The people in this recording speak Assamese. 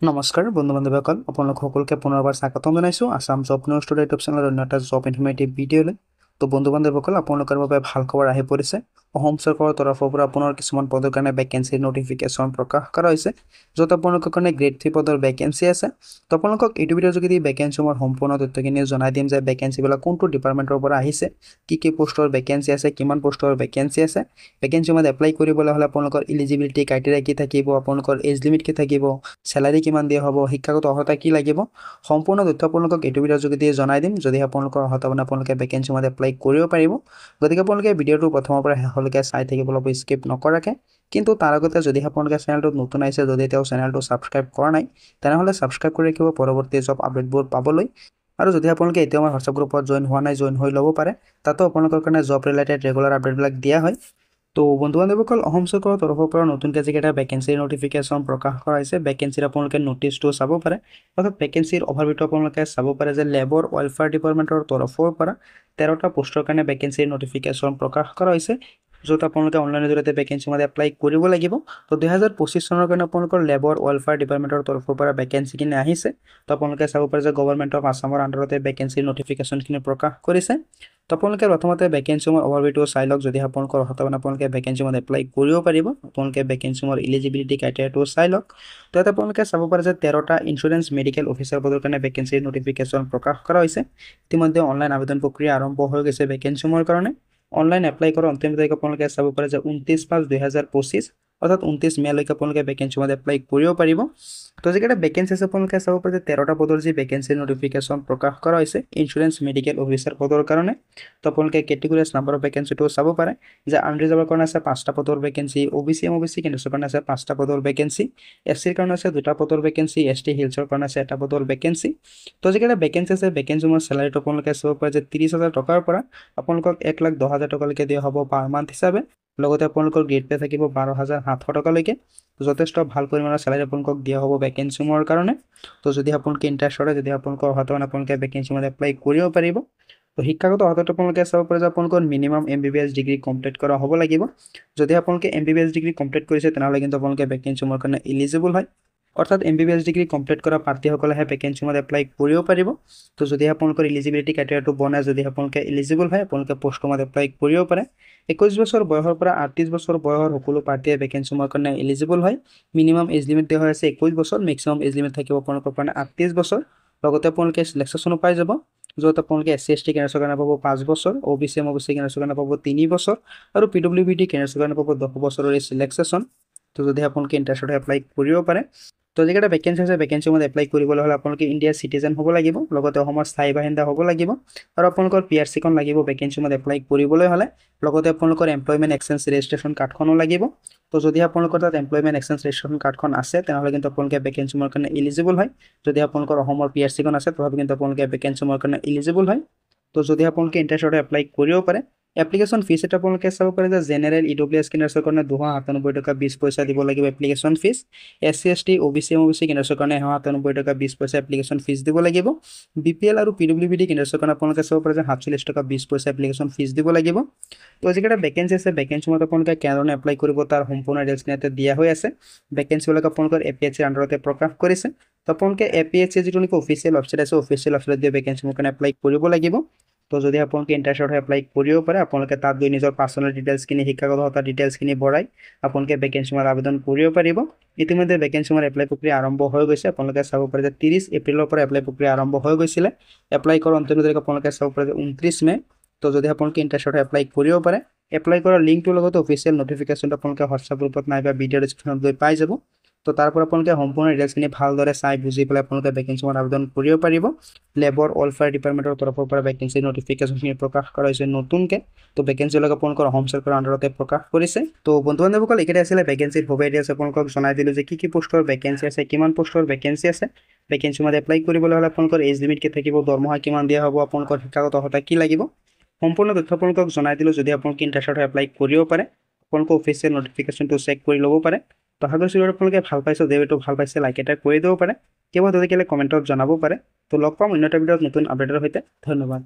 নমস্কাৰ বন্ধু বান্ধৱীসকল আপোনালোক সকলোকে পুনৰবাৰ স্বাগতম জনাইছোঁ Assam job news today YouTube চেনেলৰ অন্য এটা জব ইনফৰ্মেটিভ ভিডিঅ'লৈ। তো বন্ধু বান্ধৱীসকল আপোনালোকৰ বাবে ভাল খবৰ আহি পৰিছে। অসম চৰকাৰৰ তৰফৰ পৰা আপোনাৰ কিছুমান পদৰ কাৰণে ভেকেঞ্চিৰ নটিফিকেশ্যন প্ৰকাশ কৰা হৈছে, য'ত আপোনালোকৰ কাৰণে গ্ৰেড 3 পদৰ ভেকেঞ্চি আছে। তো আপোনালোকক এইটো ভিডিঅ'ৰ যোগেদি ভেকেঞ্চিসমূহৰ সম্পূৰ্ণ তথ্যখিনি জনাই দিম যে ভেকেঞ্চিবিলাক কোনটো ডিপাৰ্টমেণ্টৰ পৰা আহিছে, কি পোষ্টৰ ভেকেঞ্চি আছে, কিমান পোষ্টৰ ভেকেঞ্চি আছে, ভেকেঞ্চিসমূহত এপ্লাই কৰিবলৈ হ'লে আপোনালোকৰ ইলিজিবিলিটি ক্ৰাইটেৰিয়া কি থাকিব, আপোনালোকৰ এজ লিমিট কি থাকিব, চেলাৰী কিমান দিয়া হ'ব, শিক্ষাগত অৰ্হতা কি লাগিব, সম্পূৰ্ণ তথ্য আপোনালোকক এইটো ভিডিঅ'ৰ যোগেদি জনাই দিম। যদি আপোনালোকৰ অৰ্হতা মানে আপোনালোকে ভেকেঞ্চিসমূহত এপ্লাই কৰিব পাৰিব, গতিকে আপোনালোকে ভিডিঅ'টো প্ৰথমৰ পৰা শেষলৈকে চাই থাকিব লাগিব স্কিপ নকৰাকৈ। কিন্তু তাৰ আগতে যদি আপোনালোকে চেনেলটোত নতুন আহিছে, যদি তেওঁ চেনেলটো ছাবস্ক্ৰাইব কৰা নাই, তেনেহ'লে ছাবস্ক্ৰাইব কৰি ৰাখিব পৰৱৰ্তী জব আপডেটবোৰ পাবলৈ। আৰু যদি আপোনালোকে এতিয়াও আমাৰ হোৱাটছআপ গ্ৰুপত জইন হোৱা নাই, জইন হৈ ল'ব পাৰে। তাতো আপোনালোকৰ কাৰণে জব ৰিলেটেড ৰেগুলাৰ আপডেটবিলাক দিয়া হয়। তো বন্ধু বান্ধৱীসকল, অসম চৰকাৰৰ তৰফৰ পৰা নতুনকৈ যিকেইটা ভেকেঞ্চিৰ নটিফিকেশ্যন প্ৰকাশ কৰা হৈছে, ভেকেঞ্চিৰ আপোনালোকে নটিচটো চাব পাৰে। অৰ্থাৎ ভেকেঞ্চিৰ অভাৰভিউটো আপোনালোকে চাব পাৰে যে লেবৰ ৱেলফেয়াৰ ডিপাৰ্টমেণ্টৰ তৰফৰ পৰা 13টা পোষ্টৰ কাৰণে ভেকেঞ্চিৰ নটিফিকেশ্যন প্ৰকাশ কৰা হৈছে, য'ত আপোনালোকে অনলাইনৰ জৰিয়তে ভেকেঞ্চিসমূহ এপ্লাই কৰিব লাগিব। তো 2025 চনৰ কাৰণে আপোনালোকৰ লেবৰ ৱেলফেয়াৰ ডিপাৰ্টমেণ্টৰ তৰফৰ পৰা ভেকেঞ্চিখিনি আহিছে। তো আপোনালোকে চাব পাৰে যে গভৰ্ণমেণ্ট অফ আছামৰ আণ্ডাৰতে ভেকেঞ্চিৰ নটিফিকেশ্যনখিনি প্ৰকাশ কৰিছে। তো আপোনালোকে প্ৰথমতে ভেকেঞ্চিসমূহৰ অভাৰভিউটো চাই লওক। যদি আপোনালোকৰ অৰ্হতা মানে আপোনালোকে ভেকেঞ্চিসমূহত এপ্লাই কৰিব পাৰিব, আপোনালোকে ভেকেঞ্চিসমূহৰ ইলিজিবিলিটি ক্ৰাইটেৰিয়াটো চাই লওক। তো ইয়াত আপোনালোকে চাব পাৰে যে 13টা ইঞ্চুৰেঞ্চ মেডিকেল অফিচাৰ পদৰ কাৰণে ভেকেঞ্চিৰ নটিফিকেশ্যন প্ৰকাশ কৰা হৈছে। ইতিমধ্যে অনলাইন আবেদন প্ৰক্ৰিয়া আৰম্ভ হৈ গৈছে ভেকেঞ্চিসমূহৰ কাৰণে। অনলাইন এপ্লাই কৰাৰ অন্তিম তাৰিখ আপোনালোকে চাব পাৰে যে 29/5/2025, অৰ্থাৎ 29 মেলৈকে আপোনালোকে ভেকেঞ্চিসমূহত এপ্লাই কৰিব পাৰিব। তো যিকেইটা ভেকেঞ্চি আছে আপোনালোকে চাব পাৰে যে 13টা পদৰ যি ভেকেঞ্চিৰ নটিফিকেশ্যন প্ৰকাশ কৰা হৈছে ইঞ্চুৰেঞ্চ মেডিকেল অফিচাৰ পদৰ কাৰণে। তো আপোনালোকে কেটেগৰীজ নাম্বাৰ অফ ভেকেঞ্চিটো চাব পাৰে যে আনৰিজাৰ্ভৰ কাৰণে আছে 5টা পদৰ ভেকেঞ্চি, OBC MOBC কেণ্ডেটছৰ কাৰণে আছে 5টা পদৰ ভেকেঞ্চি, SCৰ কাৰণে আছে 2টা পদৰ ভেকেঞ্চি, ST হিলছৰ কাৰণে আছে 1টা পদৰ ভেকেঞ্চি। তো যিকেইটা ভেকেঞ্চি আছে ভেকেঞ্চিসমূহৰ চেলাৰীটো আপোনালোকে চাব পাৰে যে 30,000 টকাৰ পৰা আপোনালোকক 1,10,000 টকালৈকে দিয়া হ'ব পাৰ মান্থ হিচাপে। লগতে আপোনালোকৰ গ্ৰেড পে থাকিব 12,700 টকালৈকে। যথেষ্ট ভাল পৰিমাণৰ চেলাৰী আপোনালোকক দিয়া হ'ব ভেকেঞ্চিসমূহৰ কাৰণে। তো যদি আপোনালোকে ইণ্টাৰেষ্ট হয়, যদি আপোনালোকৰ অৰ্হতা মানে আপোনালোকে ভেকেঞ্চিসমূহত এপ্লাই কৰিব পাৰিব। তো শিক্ষাগত অৰ্হতাটো আপোনালোকে চাব পাৰে যে আপোনালোকৰ মিনিমাম MBBS ডিগ্ৰী কমপ্লিট কৰা হ'ব লাগিব। যদি আপোনালোকে MBBS ডিগ্ৰী কমপ্লিট কৰিছে, তেনেহ'লে কিন্তু আপোনালোকে ভেকেঞ্চিসমূহৰ কাৰণে এলিজিবল হয়। অৰ্থাৎ MBBS ডিগ্ৰী কমপ্লিট কৰা প্ৰাৰ্থীসকলেহে ভেকেঞ্চিসমূহত এপ্লাই কৰিব পাৰিব। তো যদি আপোনালোকৰ ইলিজিবিলিটি ক্ৰাইটেৰিয়াটো বনায়, যদি আপোনালোকে এলিজিবল হয়, আপোনালোকে পোষ্টসমূহত এপ্লাই কৰিব পাৰে। 21 বছৰ বয়সৰ পৰা 38 বছৰ বয়সৰ সকলো প্ৰাৰ্থীয়ে ভেকেঞ্চিসমূহৰ কাৰণে এলিজিবল হয়। মিনিমাম এজ লিমিট দিয়া হৈ আছে 21 বছৰ, মেক্সিমাম এজ লিমিট থাকিব আপোনালোকৰ কাৰণে 38 বছৰ। লগতে আপোনালোকে ৰিলেক্সেশ্যনো পাই যাব, য'ত আপোনালোকে SC ST কেণ্ডেটছৰ কাৰণে পাব 5 বছৰ, OBC MOBC কেণ্ডেটছৰ কাৰণে পাব 3 বছৰ, আৰু PWBD কেণ্ডেটছৰ কাৰণে পাব 10 বছৰৰ এই ৰিলেক্সেশ্যন। তো যদি আপোনালোকে ইণ্টাৰেষ্টত এপ্লাই কৰিব পাৰে। তো যিকেইটা ভেকেঞ্চি আছে ভেকেঞ্চিসমূহত এপ্লাই কৰিবলৈ হ'লে আপোনালোকে ইণ্ডিয়াৰ চিটিজেন হ'ব লাগিব, লগতে অসমৰ স্থায়ী বাসিন্দা হ'ব লাগিব, আৰু আপোনালোকৰ PRC-খন লাগিব ভেকেঞ্চিসমূহত এপ্লাই কৰিবলৈ হ'লে। লগতে আপোনালোকৰ এমপ্লয়মেণ্ট এক্সচেঞ্জ ৰেজিষ্ট্ৰেশ্যন কাৰ্ডখনো লাগিব। তো যদি আপোনালোকৰ তাত এমপ্লয়মেণ্ট এক্সচেঞ্জ ৰেজিষ্ট্ৰেশ্যন কাৰ্ডখন আছে, তেনেহ'লে কিন্তু আপোনালোকে ভেকেঞ্চিসমূহৰ কাৰণে এলিজিবল হয়। যদি আপোনালোকৰ অসমৰ PRC-খন আছে, তথাপি কিন্তু আপোনালোকে ভেকেঞ্চিসমূহৰ কাৰণে এলিজিবল হয়। তো যদি আপোনালোকে ইণ্টাৰেষ্টত এপ্লাই কৰিব পাৰে, এপ্লিকেশ্যন ফিজ এটা আপোনালোকে চাব পাৰে যে জেনেৰেল EWS কেণ্ডেটছৰ কাৰণে 297 টকা 20 পইচা দিব লাগিব application fees. SC ST OBC MOBC কেণ্ডেটছৰ কাৰণে 197 টকা 20 পইচা এপ্লিকেশ্যন ফিজ দিব লাগিব। BPL আৰু PWBD কেণ্ডেটছৰ কাৰণে আপোনালোকে চাব পাৰে যে 47 টকা 20 পইচা এপ্লিকেশ্যন ফিজ দিব লাগিব। তো যিকেইটা ভেকেঞ্চি আছে ভেকেঞ্চিসমূহত আপোনালোকে কেনেধৰণে এপ্লাই কৰিব তাৰ সম্পূৰ্ণ ডিটেইলছ ইয়াতে দিয়া হৈ আছে। ভেকেঞ্চিবিলাক আপোনালোকৰ APHCৰ আণ্ডাৰতে প্ৰকাশ কৰিছে। তো আপোনালোকে APHC যিটো নেকি অফিচিয়েল ৱেবছাইট আছে, অফিচিয়েল ৱেবছাইটত দিয়ে ভেকেঞ্চিসমূহৰ কাৰণে এপ্লাই কৰিব লাগিব। তো যদি আপোনালোকে ইণ্টাৰেষ্টত হয় এপ্লাই কৰিব পাৰে, আপোনালোকে তাত গৈ নিজৰ পাৰ্চনেল ডিটেইলছখিনি, শিক্ষাগত অৰ্হতা ডিটেইলছখিনি ভৰাই আপোনালোকে ভেকেঞ্চিসমূহত আবেদন কৰিব পাৰিব। ইতিমধ্যে ভেকেঞ্চিসমূহৰ এপ্লাই প্ৰক্ৰিয়া আৰম্ভ হৈ গৈছে। আপোনালোকে চাব পাৰে যে 30 এপ্ৰিলৰ পৰা এপ্লাই প্ৰক্ৰিয়া আৰম্ভ হৈ গৈছিলে। এপ্লাই কৰাৰ অন্তিম তাৰিখ আপোনালোকে চাব পাৰে যে 29 মে। তো যদি আপোনালোকে ইণ্টাৰেষ্টত হয় এপ্লাই কৰিব পাৰে। এপ্লাই কৰাৰ লিংকটোৰ লগতে অফিচিয়েল নটিফিকেশ্যনটো আপোনালোকে হোৱাটছআপ গ্ৰুপত নাইবা ভিডিঅ' ডিছক্ৰিপশ্যনত গৈ পাই যাব। তো তাৰ পৰা আপোনালোকে সম্পূৰ্ণ ডিটেইলছখিনি ভালদৰে চাই বুজি পেলাই আপোনালোকে ভেকেঞ্চিসমূহত আবেদন কৰিব পাৰিব। লেবৰ ৱেলফেয়াৰ ডিপাৰ্টমেণ্টৰ তৰফৰ পৰা ভেকেঞ্চি নটিফিকেশ্যনখিনি প্ৰকাশ কৰা হৈছে নতুনকৈ। তো ভেকেঞ্চিবিলাক আপোনালোকৰ অসম চৰকাৰৰ আণ্ডাৰতে প্ৰকাশ কৰিছে। তো বন্ধু বান্ধৱীসকল, এইকেইটা আছিলে ভেকেঞ্চিৰ সবিশেষ আছে। আপোনালোকক জনাই দিলোঁ যে কি পোষ্টৰ ভেকেঞ্চি আছে, কিমান পোষ্টৰ ভেকেঞ্চি আছে। ভেকেঞ্চিসমূহত এপ্লাই কৰিবলৈ হ'লে আপোনালোকৰ এজ লিমিট কি থাকিব, দৰমহা কিমান দিয়া হ'ব, আপোনালোকৰ শিক্ষাগত অৰ্হতা কি লাগিব, সম্পূৰ্ণ তথ্য আপোনালোকক জনাই দিলোঁ। যদি আপোনালোকে ইণ্টাৰেষ্টত হয় এপ্লাই কৰিব পাৰে, আপোনালোকৰ অফিচিয়েল নটিফিকেশ্যনটো চেক কৰি ল'ব পাৰে। তো আশা কৰিছোঁ আপোনালোকে ভাল পাইছে। ভিডিঅ'টো ভাল পাইছে লাইক এটা কৰি দিব পাৰে, কেৱল যদি কেলে কমেণ্টত জনাব পাৰে। তো লগ পাম অন্য এটা ভিডিঅ'ত নতুন আপডেটৰ সৈতে। ধন্যবাদ।